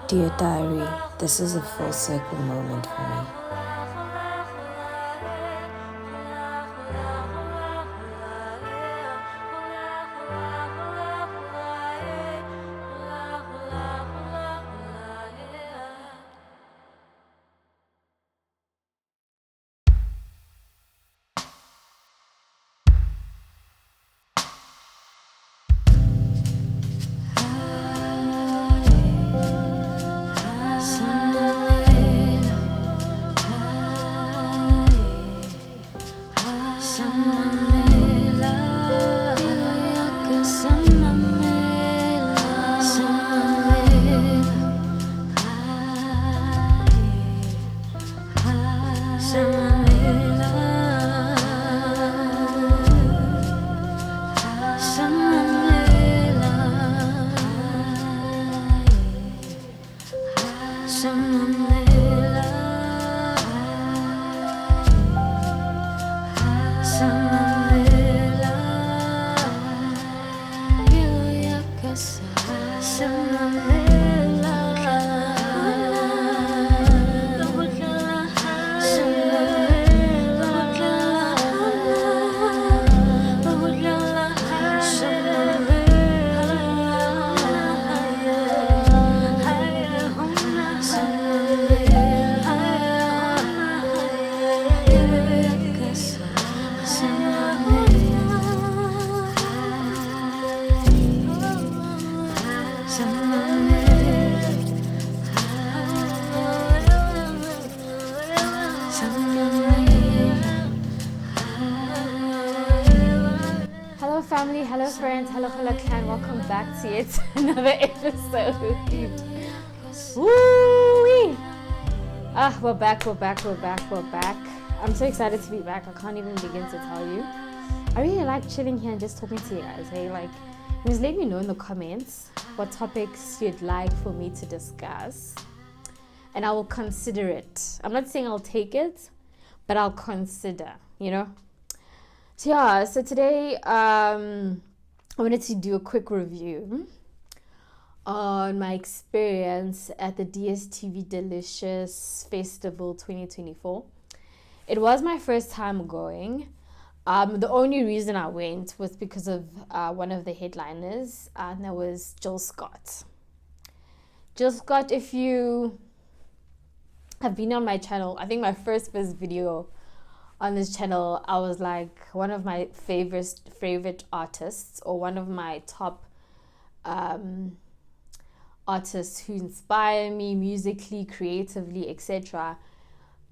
Dear diary, this is a full circle moment for me. Hello family, hello friends, hello clan, welcome back to yet another episode. Woo-wee! We're back. I'm so excited to be back. I can't even begin to tell you. I really like chilling here and just talking to you guys. Hey, just let me know in the comments what topics you'd like for me to discuss, and I will consider it. I'm not saying I'll take it, but I'll consider, So today I wanted to do a quick review on my experience at the DSTV Delicious Festival 2024. It was my first time going. The only reason I went was because of one of the headliners, and that was Jill Scott. Jill Scott, if you have been on my channel, I think my first video on this channel, I was like one of my favorite artists, or one of my top artists who inspire me musically, creatively, etc.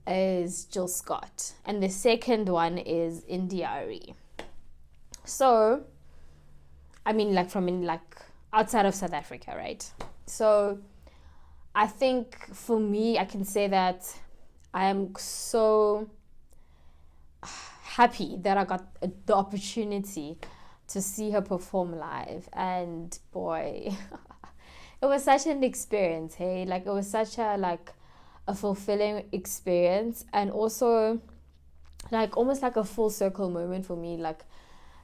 is Jill Scott, and the second one is Indiari. So, I mean, from outside of South Africa, right? So, I think for me, I can say that I am so happy that I got the opportunity to see her perform live, and boy, it was such an experience. Hey, it was such a fulfilling experience, and also almost like a full circle moment for me.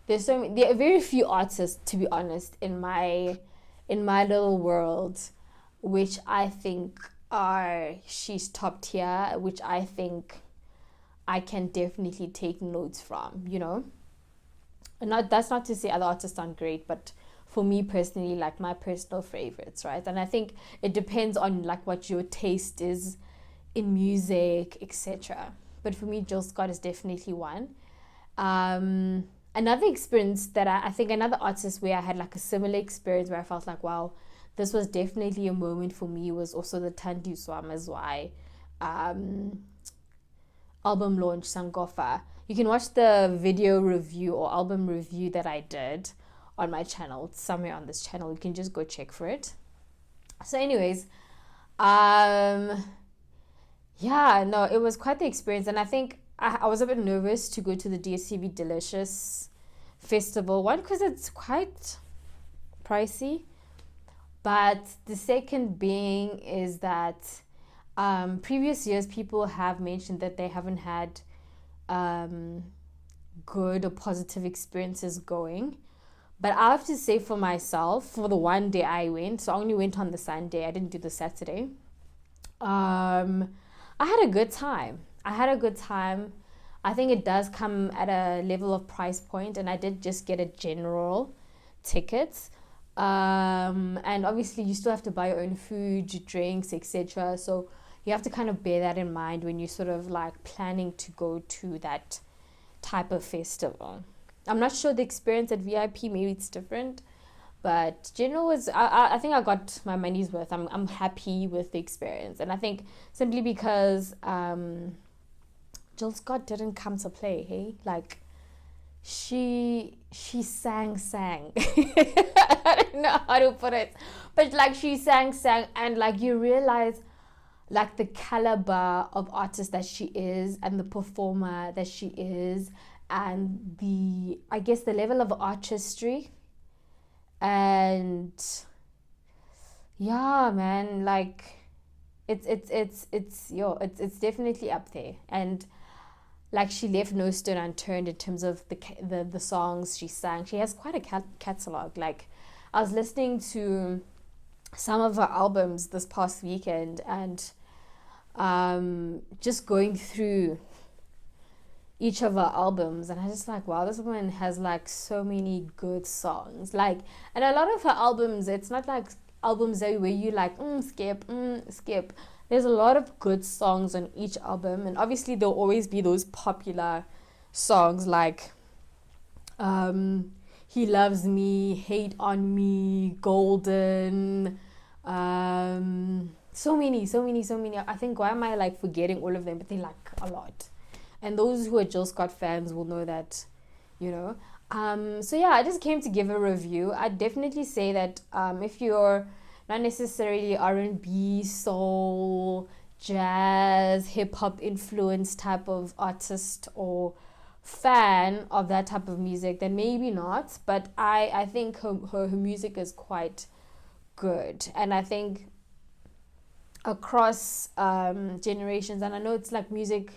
There are very few artists, to be honest, in my little world, which I think she's top tier, which I think I can definitely take notes from, And that's not to say other artists aren't great, but for me personally, my personal favorites, right? And I think it depends on what your taste is in music, etc. But for me, Jill Scott is definitely one. Another experience that I think another artist where I had a similar experience where I felt wow, this was definitely a moment for me, was also the Tandu Swamazwai album launch, Sankofa. You can watch the video review or album review that I did on my channel. It's somewhere on this channel. You can just go check for it. So anyways, it was quite the experience, and I think I was a bit nervous to go to the DSTV Delicious Festival. One, because it's quite pricey, but the second being is that previous years people have mentioned that they haven't had good or positive experiences going, But I have to say for myself, for the one day I went, so I only went on the Sunday, I didn't do the Saturday. I had a good time. I think it does come at a level of price point, and I did just get a general ticket. And obviously you still have to buy your own food, drinks, etc. So you have to kind of bear that in mind when you're sort of like planning to go to that type of festival. I'm not sure the experience at VIP, maybe it's different, but general was, I think I got my money's worth. I'm happy with the experience, and I think simply because Jill Scott didn't come to play, hey, like she sang I don't know how to put it, but like she sang, and like you realize like the caliber of artist that she is and the performer that she is, and the, I guess, the level of artistry. And yeah, man, like it's definitely up there. And like she left no stone unturned in terms of the songs she sang. She has quite a catalog. Like I was listening to some of her albums this past weekend, and just going through each of her albums, and I just like, wow, this woman has like so many good songs. Like, and a lot of her albums, it's not like albums where you like skip. There's a lot of good songs on each album, and obviously there'll always be those popular songs like He Loves Me, Hate on Me, Golden, so many. I think, why am I like forgetting all of them? But they like a lot. And those who are Jill Scott fans will know that, you know. So yeah, I just came to give a review. I'd definitely say that if you're not necessarily R&B, soul, jazz, hip-hop influenced type of artist or fan of that type of music, then maybe not. But I think her music is quite good. And I think across generations, and I know it's like music,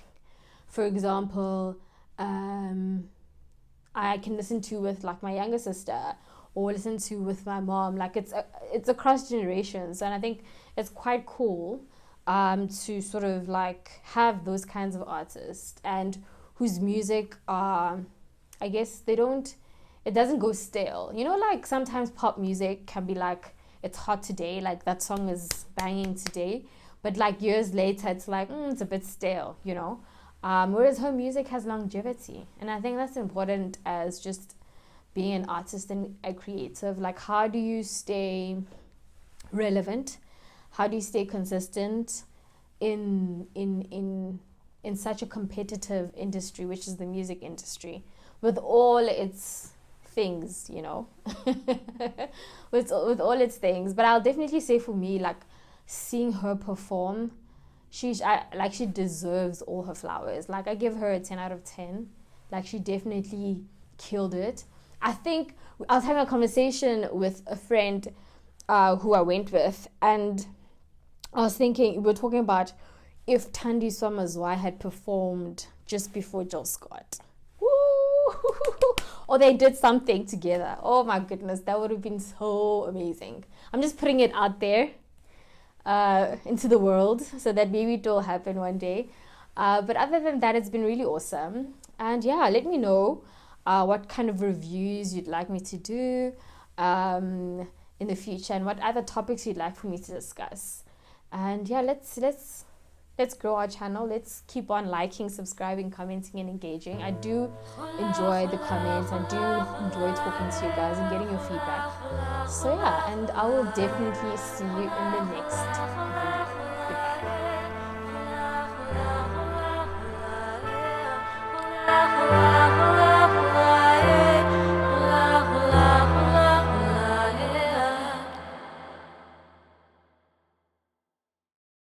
for example, I can listen to with like my younger sister, or listen to with my mom. Like it's across generations, and I think it's quite cool to sort of like have those kinds of artists, and whose music I guess it doesn't go stale. You know, like sometimes pop music can be like, it's hot today, like that song is banging today, but like years later it's like it's a bit stale, you know. Whereas her music has longevity, and I think that's important as just being an artist and a creative. Like, how do you stay relevant? How do you stay consistent in such a competitive industry, which is the music industry, with all its things, you know, with all its things. But I'll definitely say for me, like seeing her perform, she deserves all her flowers. Like I give her a 10 out of 10. Like she definitely killed it. I think I was having a conversation with a friend who I went with, and I was thinking, we were talking about if Thandi Somazwai had performed just before Jill Scott. Woo! Or they did something together. Oh my goodness, that would have been so amazing. I'm just putting it out there into the world, so that maybe it will happen one day. But other than that, it's been really awesome. And yeah, let me know what kind of reviews you'd like me to do in the future, and what other topics you'd like for me to discuss. And yeah, let's grow our channel. Let's keep on liking, subscribing, commenting, and engaging. I do enjoy the comments. I do enjoy talking to you guys and getting your feedback. So yeah, and I will definitely see you in the next video.